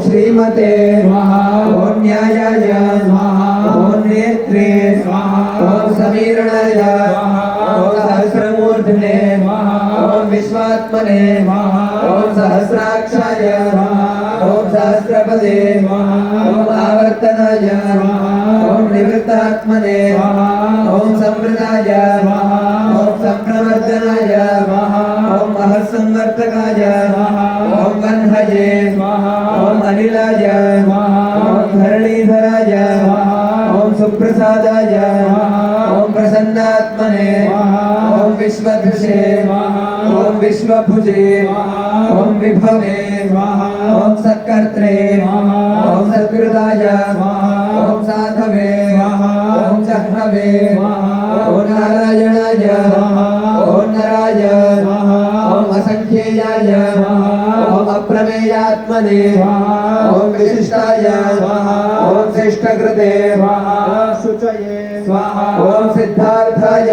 श्रीमते ओम न्यायाय ओम नेत्रे ओम समीरणाय ओम सहस्रमूर्धने ओम विश्वात्मने ओम सहस्राक्षाय ओम सहस्रपदे ओम आवर्तनाय ओम निवृत्तात्मने ओम संवृताय ओम संप्रवर्तनाय ओम महत्संवर्तकाय ओम वन्हये ओम अनिलाय ओम धरणीधराय ओम सुप्रसादाय ओम प्रसन्नात्मने ओम विश्वधुषे ओम विश्वभुजे ओम विभवे ओम सत्कर्त्रे ओम सत्कृताय ओम साधवे ओम जह्नवे ओम नारायणाय ओम नराय ओम असंख्येयाय ओम अप्रमेयात्मने ओम विशिष्टाय ओम श्रेष्ठकृते शुचये ओम सिद्धार्थाय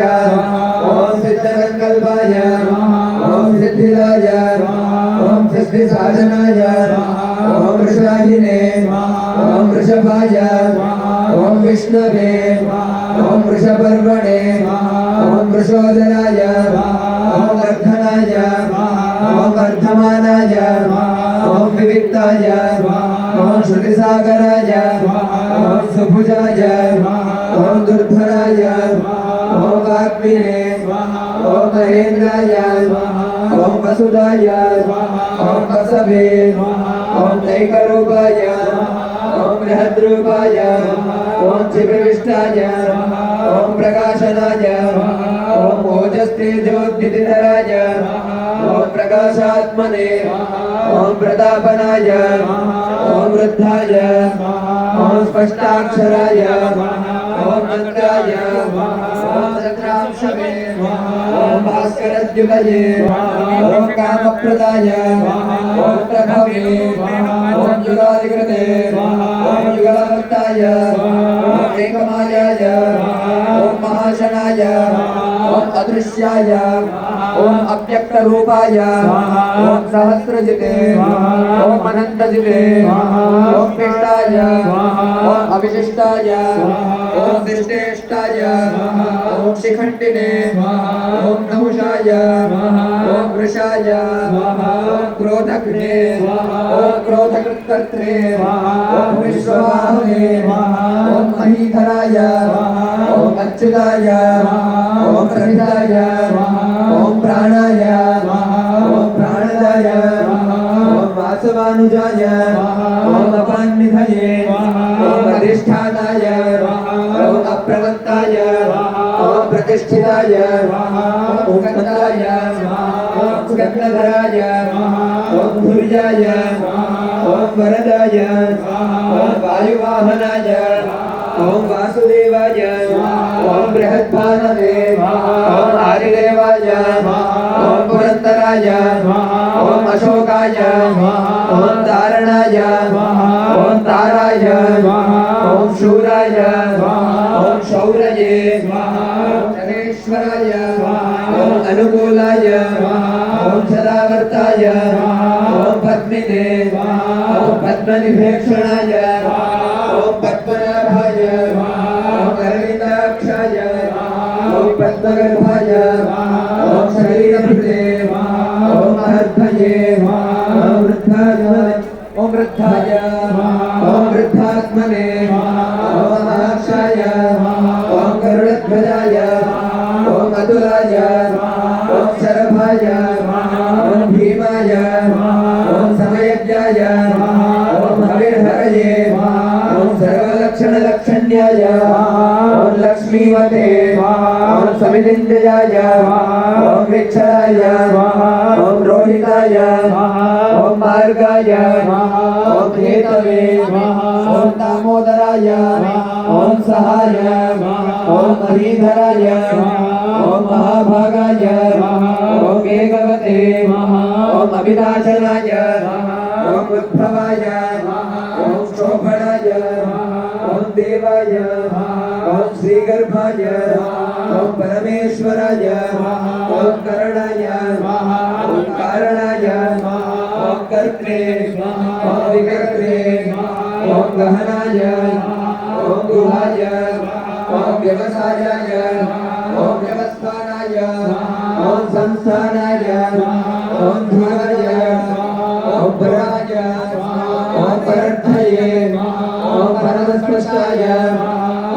ओम सिद्धसंकल्पाय ओम सिद्धिदाय ओम सिद्धिसाधनाय ओम वृषाहिने ओम वृषभाय ओम विष्णवे ओम वृषपर्वणे ओम वृषोदराय ओम वर्धनाय ओम वर्धमानाय ओम विविक्ताय ओम श्रुतिसागराय ओम सुभुजाय ओम दुर्धराय ओम वाग्मिने ओम महेन्द्राय ओम वसुदाय ओम वसवे ओम नैकरूपाय ओम बृहद्रूपाय ओम चिप्रविष्टाय ओम प्रकाशनाय ओम ओजस्तेजोद्युतिधराय ओम प्रकाशात्मने ओम प्रतापनाय ओम वृद्धाय ओम स्पष्टाक्षराय ओम मंत्राय ओम तत्रांशवे ओम भास्करद्युतये ओम कामप्रदाय ओम प्रभवे ओम युगादिकृते ओम युगावर्ताय ओम एकमायाय ओम महाशनाय ओम अदृश्याय ओम अव्यक्तरूपाय ओम सहस्रजिते ओम अनन्तजिते ओम पिष्टाय ओम अविशिष्टाय ओम विशिष्टाय ओम शिखण्डिने ओम नहुषाय ओम वृषाय ओम क्रोधघ्ने ओम क्रोधकृत्कर्त्रे ओम विश्ववाहने ओम महीधराय ओम अच्युताय ओम प्रहिताय ओम प्राणाय ओम प्राणदाय ओम वासवानुजाय ओम अपान्निधये ओम अधिष्ठानाय ओम अप्रवक्ताय ओम प्रतिष्ठिताय ओम स्कन्दाय ओम स्कन्दधराय ओम धुर्याय ओम वरदाय ओम वायुवाहनाय ओम वासुदेवाय ओम बृहद्भानवे ओम आदिदेवाय ओम पुरन्दराय ओम अशोकाय ओम तारणाय ओम ताराय ओम शूराय ओम शौरये ओम जनेश्वराय ओम अनुकूलाय ओम सदावर्ताय ओम पद्मिने ओम पद्मनिभेक्षणाय ओम पद्मनाभाय ओम अरविन्दाक्षाय ओम पद्मगर्भाय ओम शरीरभृते ओम महद्भये ओम वृद्धाय ओम वृद्धाय ओम वृद्धात्मने ओम महाक्षाय ओम गरुडध्वजाय ओम अतुलाय ओम शरभाय ओम भीमाय ओम समयज्ञाय ओम हविर्हरये ओम सर्वलक्षणलक्षण्याय ओम लक्ष्मीवते ओम समितिञ्जयाय ओम विक्षराय ओम रोहिताय ओम मार्गाय ओम हेतवे ओम दामोदराय ओम सहाय ओम महीधराय ओम महाभागाय ओम वेगवते ओम अभिनाशनाय ओम उद्भवाय ओम शोभनाय ओम देवाय ओम श्रीगर्भाय ओम परमेश्वराय ओम करणाय ओम कारणाय ओम कर्त्रे ओम विकर्त्रे गहनाय ओम गुहाय ओम व्यवसायाय ओम व्यवस्थानाय ओम संस्थानाय ओम ध्रुवाय ओम पराय ओम परर्थये ओम परमस्पष्टाय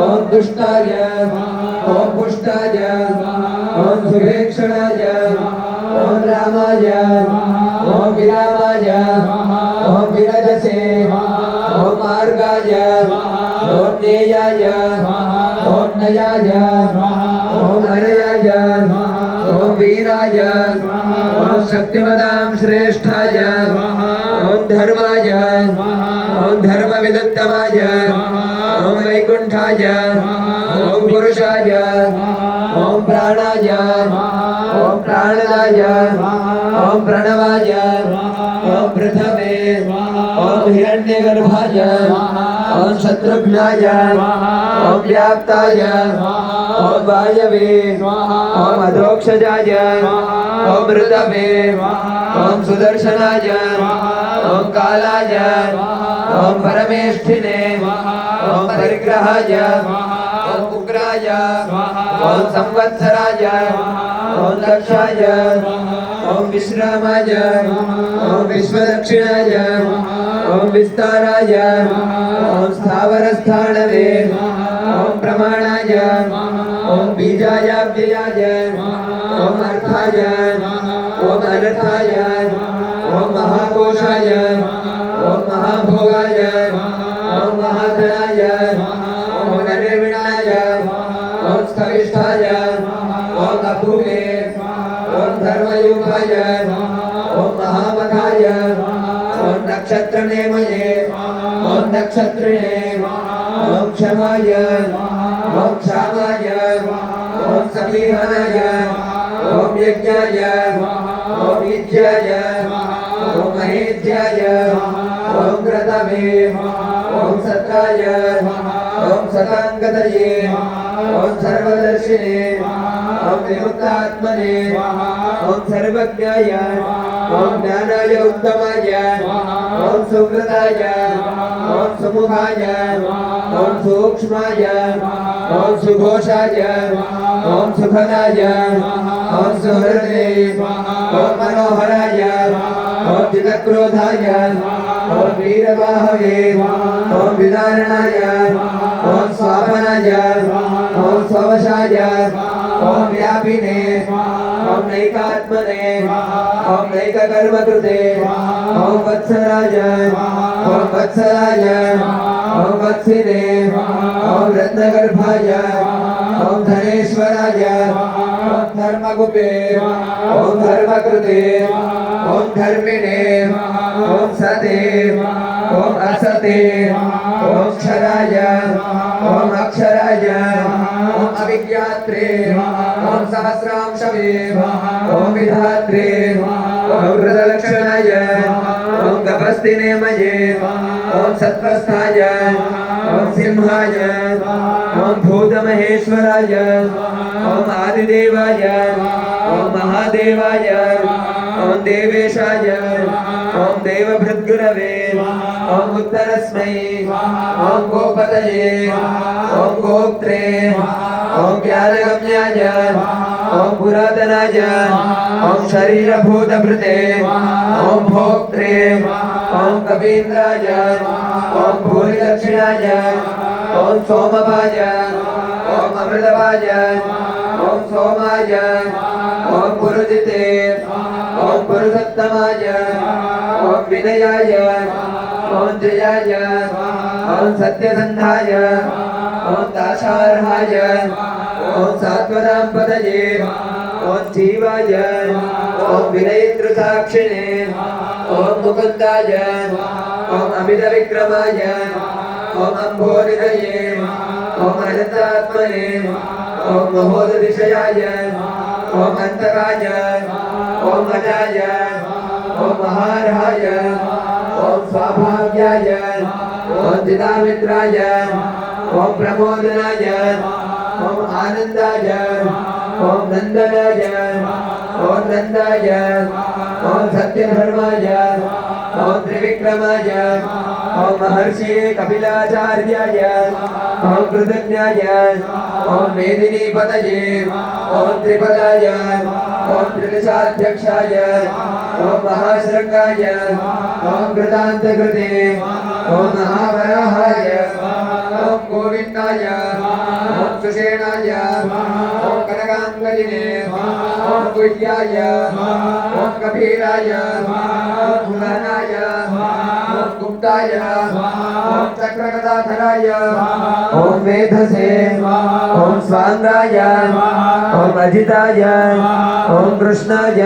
ओम दुष्टाय ओम पुष्टाय ओम सुभेक्षणाय ओम रामाय ओम विरामाय ओम विरजसे ओम मार्गाय ओम नेयाय ओम नयाय ओम अनयाय ओम वीराय ओम शक्तिमतां श्रेष्ठाय ओम धर्माय ओम धर्मविदुत्तमाय ओम वैकुंठाय ओम पुरुषाय ओम प्राणाय ओम प्राणदाय ओम प्रणवाय ओम प्रथमे ओम हिरण्यगर्भाय ओम शत्रुघ्नाय ओम व्याप्ताय ओम वायवे ओम अधोक्षजाय ओम ऋतवे ओम सुदर्शनाय ओम कालाय ओम परमेष्ठिने ओम परिग्रहाय ओम उग्राय ओम संवत्सराय ओम दक्षाय ओम विश्रामाय ओम विश्वदक्षिणाय ओम विस्ताराय ओम स्थावरस्थाणवे ओम प्रमाणाय ओम बीजायाव्ययाय ओम अर्थाय ओम अनर्थाय ओम महाकोशाय ओम महाभोगाय ओम महाधनाय ओम नरविणाय ओम स्थविष्ठाय ओम अभुवे ओम धर्मयुगाय ओम महामखाय ओम नक्षत्रनेमये ओम नक्षत्रिणे ओम क्षमाय ओम क्षामाय ओम समीहनाय ओम यज्ञाय ओम विद्याय ओम महेद्याय ओम क्रतवे ओम सताय ओम सतांगतये ओम सर्वदर्शिने ओम विमुक्तात्मने ओम सर्वज्ञाय ओम ज्ञानाय उत्तमाय ओम सुकृताय ओम सुमुखाय ओम सूक्ष्माय ओम सुघोषाय ओम सुखदाय ओम सुहृदे ओम मनोहराय ओम चित्तक्रोधाय ओम वीरबाहवे ओम विदारणाय ओम स्वापनाय ओम स्ववशाय ओम व्यापिने ओम नैकात्मने ओम नैककर्मकृते ओम वत्सराय ओम वत्सराय ओम वत्सिने ओम रत्नगर्भाय ओम धनेश्वराय ओम धर्मगुपे ओम धर्मकृते ओम धर्मिणे ओम सते ओम असते ओम क्षराय ओम अक्षराय ओम अविज्ञात्रे ओम सहस्रांशवे ओम विधात्रे ओम वृदलक्षणाय ओम गभस्तिनेमये ओम सत्वस्थाय ओम सिंहाय ओम भूतमहेश्वराय ओम आदिदेवाय ओम महादेवाय ओम देवेशाय ओम देवभृद्गुरवे ओम उत्तरस्मै ओम गोपतये ओम गोप्त्रे ओम ज्ञानगम्याय ओम पुरातनाय ओम शरीरभूतभृते ओम भोक्त्रे ओम कवीन्द्राय ओम भूरिदक्षिणाय ओम सोमपाय ओम अमृतपाय ओम सोमाय ओम पुरुजिते ओम पुरुषोत्तमाय ओम विनयाय ओम जयाय ओम सत्यसन्धाय ओम दाशार्हाय ओम सात्वतांपतये ओम जीवाय ओम विनयतृसाक्षिणे ओम मुकुन्दाय ओम अमितविक्रमाय ओम अम्भोरिहये ओम अनन्तात्मने ओम महोदधिशयाय ओम अन्तकाय ओम अजाय ओम महार्हाय ओम स्वाभाव्याय ओम चिदामित्राय ओम प्रमोदनाय ओम आनन्दाय ओम नन्दनाय ओम नन्दाय ओम सत्यधर्माय ओम त्रिविक्रमाय ओम महर्षि कपिलाचार्याय ओम कृतज्ञाय ओम मेदिनीपतये ओम त्रिपदाय ओम त्रिदशाध्यक्षाय ओम महाश्रृंगाय ओम कृतान्तकृते ओम महावराहाय ओम गोविन्दाय ओम सुषेणाय ओम कनकांगलिने ओम गुह्याय ओम कबीराय ओम भुवनाय ओम गुप्ताय ओम चक्रगदाधराय ओम वेधसे ओम स्वांगाय ओम अजिताय ओम कृष्णाय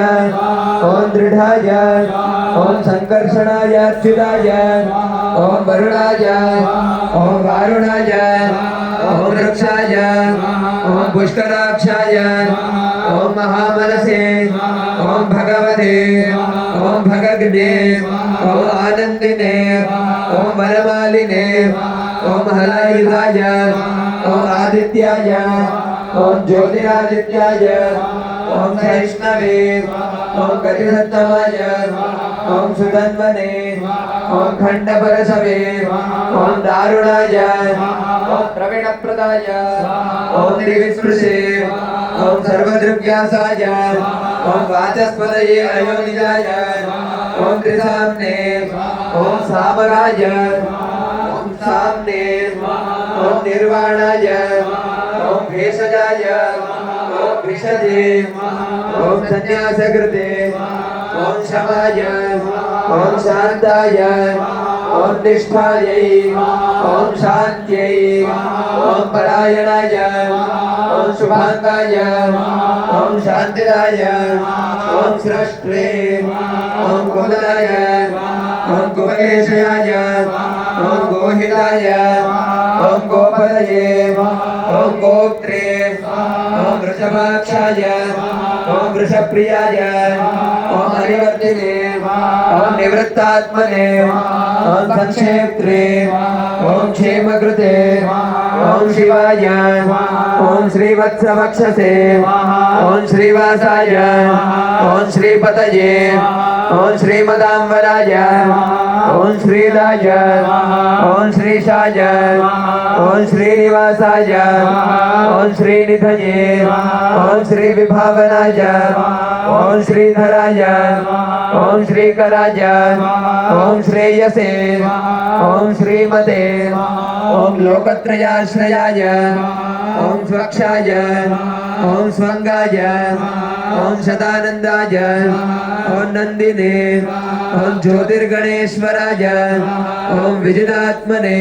ओम दृढ़ाय ओम संकर्षणाय अच्युताय ओम वरुणाय ओम वारुणाय ओम रक्षाय ओम पुष्कराक्षाय ओम महामनसे ओम भगवते ओम भगग्ने ओम आनंदिने ओम वनमालिने ओम हलायुधाय ओम आदित्याय ओम ज्योतिरादित्याय ओम वैष्णवे ओम गतिसत्तमाय ओम सुधन्वने ओम खंडपरशवे ओम दारुणाय ओम प्रवीणप्रदाय ओम दिविस्पृशे ओम सर्वदृग्यासाय ओम वाचस्पतये अयोनिजाय ओम त्रिसाम्ने ओम सामराय ओम साम्ने ओम निर्वाणाय ओम भेषजाय ओम भिषजे ओम संन्यासकृते ओम शमाय ओम शांताय ओम निष्ठायै ओम शांत्यै ओम परायणाय ओम शुभांगाय ओम शांतिदाय ओम स्रष्टे ओम कुमलाय ओम कुमलेशयाय ओम गोहिताय ओम गोपदये ओम गोत्रे ओम वृषभाक्षाय ओम वृषप्रियाय ओम हरिवर्तिने ओम निवृत्तात्मने ओम संक्षेत्रे ओम क्षेमकृते ओम शिवाय ओम श्रीवत्सवक्षसे ओम श्रीवासाय ओम श्रीपतये ओम श्रीमदांबराय ओम श्रीदाय ओम श्रीशाय ओम श्रीनिवासाय ओम श्रीनिधये ओम श्रीविभावनाय ओम श्रीधराय ओम श्रीकराय ओम श्रेयसे ओम श्रीमते ओम लोकत्रयाश्रयाय ओम स्वक्षाय ओम स्वंगाय ओम शतानंदाय ओम नंदिने ओम ज्योतिर्गणेश्वराय ओम विजितात्मने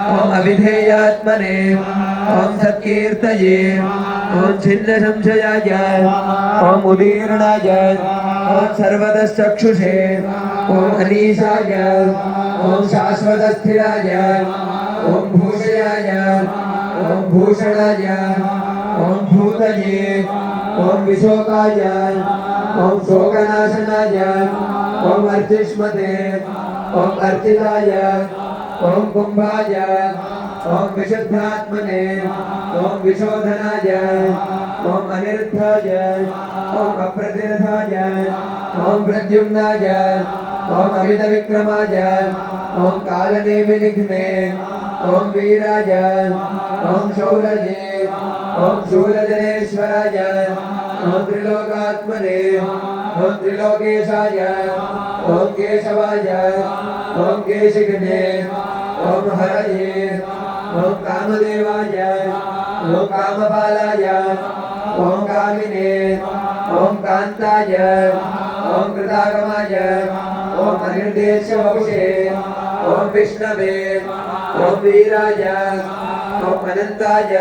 ओम अविधेयात्मने ओम सत्कीर्तये ओम छिन्न संशयाय ओम उदीर्णाय ओम सर्वतश्चक्षुषे ओम अनीशाय ओम शाश्वतस्थिराय ओम भूषयाय ओम भूषणाय ओम भूतये ओम विशोकाय ओम शोकनाशनाय ओम अर्चिष्मते ओम अर्चिताय ओम कुंभाय ओम विशुद्धात्मने ओम विशोधनाय ओम अनिरुद्धाय ओम अप्रतिरथाय ओम प्रद्युम्नाय ओम अमितविक्रमाय ओम कालनेमिनिघ्ने ओम वीराय ओम शौरजे ओम शूलजनेश्वराय ओम त्रिलोकात्मने ओम त्रिलोकेशाय ओम केशवाय ओम केशिघ्ने ओम हरये ओम कामदेवाय ओम कामपालाय ओम कामिने ओम कांताय ओम कृतागमाय ओम अनिर्देश्यवपुषे ओम विष्णवे ओम वीराय ओम अनंताय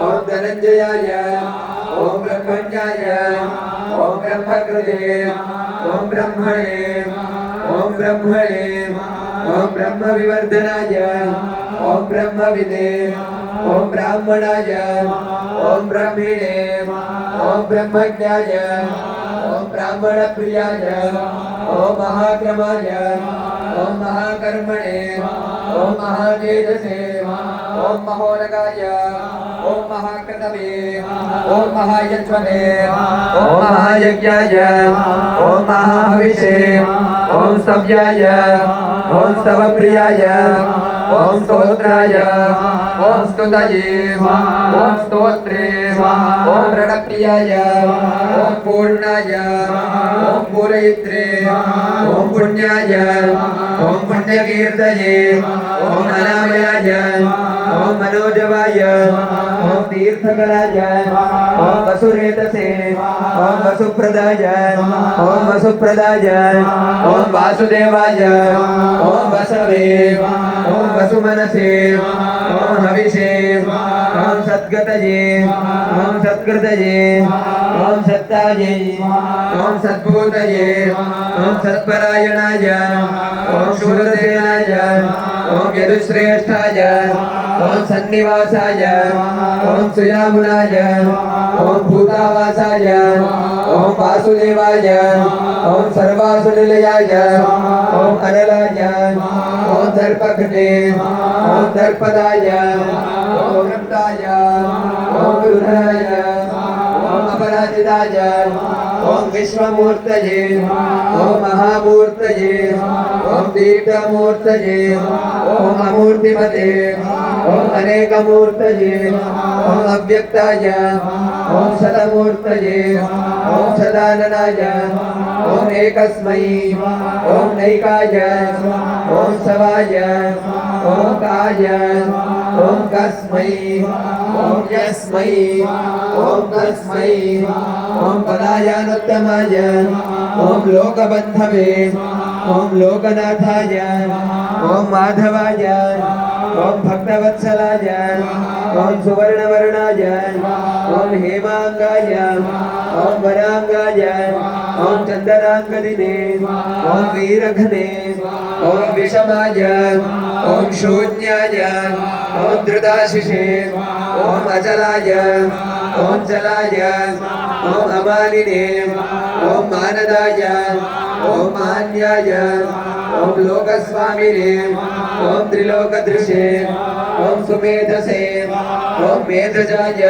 ओम धनंजयाय ओम ब्रह्मण्याय ओम ब्रह्मकृते ओम ब्रह्मणे ओम ब्रह्मणे ओम ब्रह्म विवर्धनाय ओम ब्रह्मविदे ओम ब्राह्मणाय ओम ब्रह्मिणे ओम ब्रह्मज्ञाय ओम ब्राह्मण प्रियाय ओम महाक्रमाय ओम महाकर्मणे ओम महातेजसे ओम महोदगाय ओम महाकृतवे ओम महायज्वने ओम महायज्ञाय ओम महाहविषे ओम स्तव्याय ओम स्तवप्रियाय ओम स्तोत्राय ओम स्तुतये ओम स्तोत्रे ओम रणप्रियाय ओम पूर्णाय ओम पूरयित्रे ओम पुण्याय ओम पुण्यकीर्तये ओम अनामयाय ओम मनोजवाय ओम तीर्थकराय ओम वसुरेतसे ओम वसुप्रदाय ओम वसुप्रदाय ओम वासुदेवाय ओम वसवे ओम वसुमनसे ओम हविषे ओम सद्गतये ओम सत्कृतये ओम सत्ताये ओम सद्भूतये ओम सत्परायणाय ओम शूरसेनाय ओम यदुश्रेष्ठाय ओम सन्निवासाय ओम सुयामुनाय ओम भूतावासाय ओम वासुदेवाय ओम सर्वासुनिलयाय ओम अनलाय ओम दर्पघ्ने ओम दर्पदाय ओम रक्ताय ओम रुद्राय ओम अपराजिताय ओम विश्वमूर्तये ओम महामूर्तये ओम दीर्घमूर्तये ओम अमूर्तिमते ओम अनेकमूर्तये ओम अव्यक्ताय ओम सदमूर्तये ओम सदाननाय ओम एकस्मै ओम नैकाय ओम सवाय ओम काय ओम कस्मै ओम यस्मै ओम तस्मै ओम पदायानुत्तमाय ओम लोकबन्धवे ओम लोकनाथाय ओम माधवाय ओम भक्तवत्सलाय ओम सुवर्णवर्णाय ओम हेमांगाय ओम वरांगाय ओम चंदनांगदिने ओम वीरघ्ने ओम विषमाय ओम शून्याय ओम धृताशिषे ओम अचलाय ओम चलाय ओम अमानिने ओम मानदाय ओम मान्याय ओम लोकस्वामिने ओम त्रिलोकदृशे ओम सुमेधसे ओम मेधजाय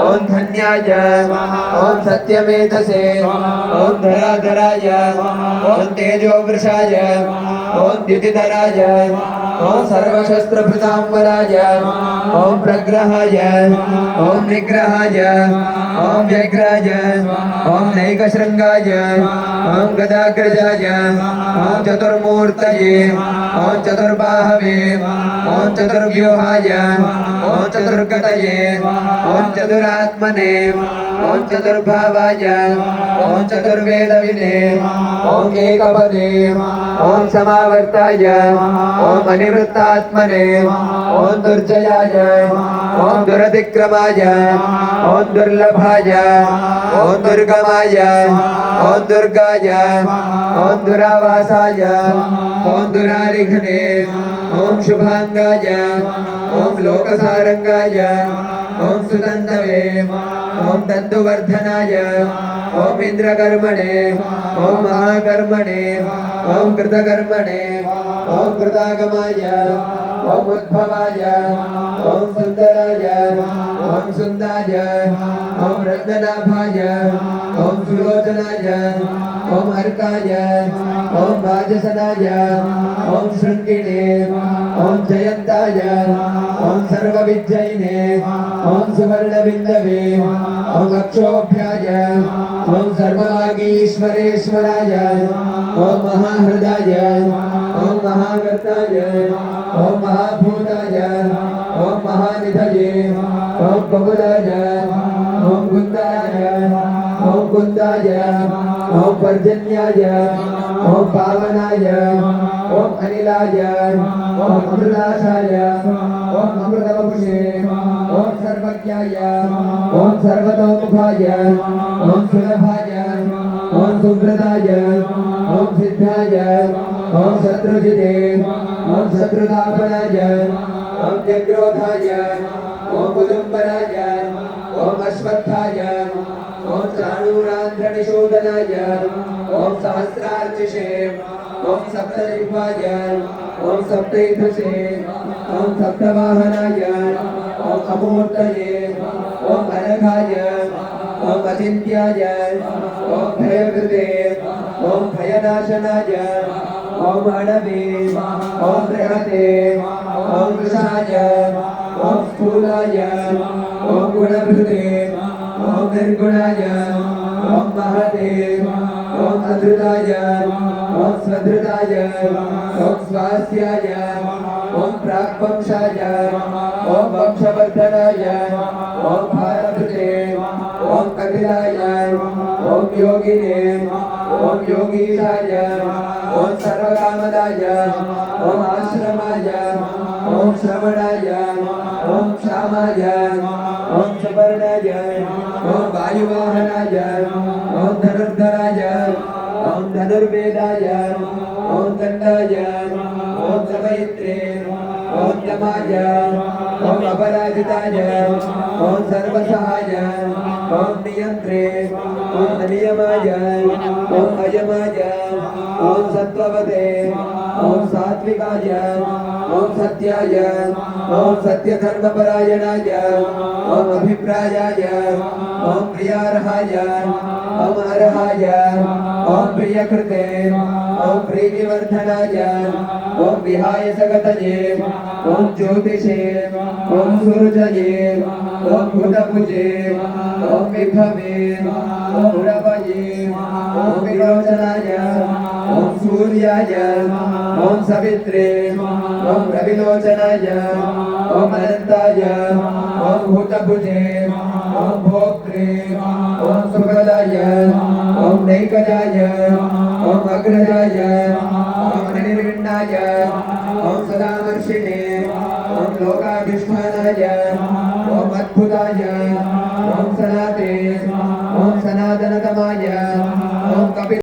ओम धन्याय ओम सत्यमेधसे ओम धराधराय ओम तेजोवृषाय ओम द्युतिधराय ओम सर्वशस्त्रभृतांबराय ओम प्रग्रहाय ओम निग्रहाय ओम व्यग्राय ओम नैकशृंगाय ओम गदाग्रजाय ओम चतुर्मूर्तये ओम चतुर्बाहवे ओम चतुर्व्यूहाय ओम चतुर्गतये ओम चतुरात्मने ओम चतुर्भावाय ओम चतुर्वेदविने ओम एकपदे ओम समावर्ताय ओम अनिवृत्तात्मने ओम दुर्जयाय ओम दुरतिक्रमाय ओम दुर्लभाय ओम दुर्गमाय ओम दुर्गाय ओम दुरावासाय ओम दुरारिघ्ने ओम शुभांगाय ओम लोकसारंगाय ओम सुतंतवे ओम तंतुवर्धनाय ओम इंद्रकर्मणे ओम महाकर्मणे ओम कृतकर्मणे ओम कृतागमाय ओम उद्भवाय ओम सुंदराय ओम सुंदाय ओम रत्ननाभाय ओम सुलोचनाय ओम अर्काय ओम वाजसनाय ओम शृंगिणे ओम जयंताय ओम सर्वविजयिने ओम सुवर्णबिंदवे ओम अक्षोभ्याय ओम सर्ववागीश्वरेश्वराय ओम महाहृदाय ओम महागर्ताय ओम महाभूताय ओम महानिधये ओम बहुलाय ओम कुंदाय ओम कुंदाय ओम पर्जन्याय ओम पावनाय ओम अनिलाय ओम अमृताशाय ओम अमृतवपुषे ओम सर्वज्ञाय ओम सर्वतोमुखाय ओम सुलभाय ओम सुब्रताय ओम सिद्धाय ओम शत्रुजिते ओम शत्रुतापनाय ओम जग्रोधाय ओम उदुम्बराय ओम अश्वत्थाय ओम चाणूरान्ध्रनिशोधनाय ओम सहस्रार्चिषे ओम सप्तजिह्वाय ओम सप्तैधसे ओम सप्तवाहनाय ओम अमूर्तये ओम अनघाय ओम अचिन्त्याय ओम भयकृते ओम भयनाशनाय ओम अणवे ओम बृहते ओम वृषाय ओम स्थूलाय ओम गुणभृते ओम निर्गुणाय ओम महते ओम अधृताय ओम स्वधृताय ओम स्वास्याय ओम प्राक्वंशाय ओम वंशवर्धनाय ओम भारभृते ओम कपिलाय ओम योगिने ओम योगीशाय ओम सर्वकामदाय ओम आश्रमाय ओम श्रवणाय ओम श्यामाय ओम सुवर्णाय ओम वायुवाहनाय ओम धनुर्धराय ओम धनुर्वेदाय ओम दंडाय ओम सवैत्रे ओम यमाय ओम अपराजिताय ओम सर्वसहाय ओम नियंत्रे ओम अनियमाय ओम अयमाय ओम सत्ववते ओम सात्विकाय ओम सत्याय ओम सत्यधर्मपरायणाय ओम अभिप्रायाय ओम प्रियार्हाय ओम अर्हाय ओम प्रियकृते ओम प्रीतिवर्धनाय ओम विहाय सगतये ओम ज्योतिषे ओम सूर्यये ओम भूतभुजे ओम विभवे ओम रवये ओम विलोचनाय ओम सूर्याय ओम सवित्रे ओम रविलोचनाय ओम अनंताय ओम भूतभुजे ओम भोक्त्रे ओम सुखदाय ओम नैकजाय ओम अग्रजाय ओम निर्विण्णाय ओम सदामर्शिने ओम लोकाधिष्ठानाय ओम अद्भुताय ओम सनाते ओम सनातनतमाय ओम कपिल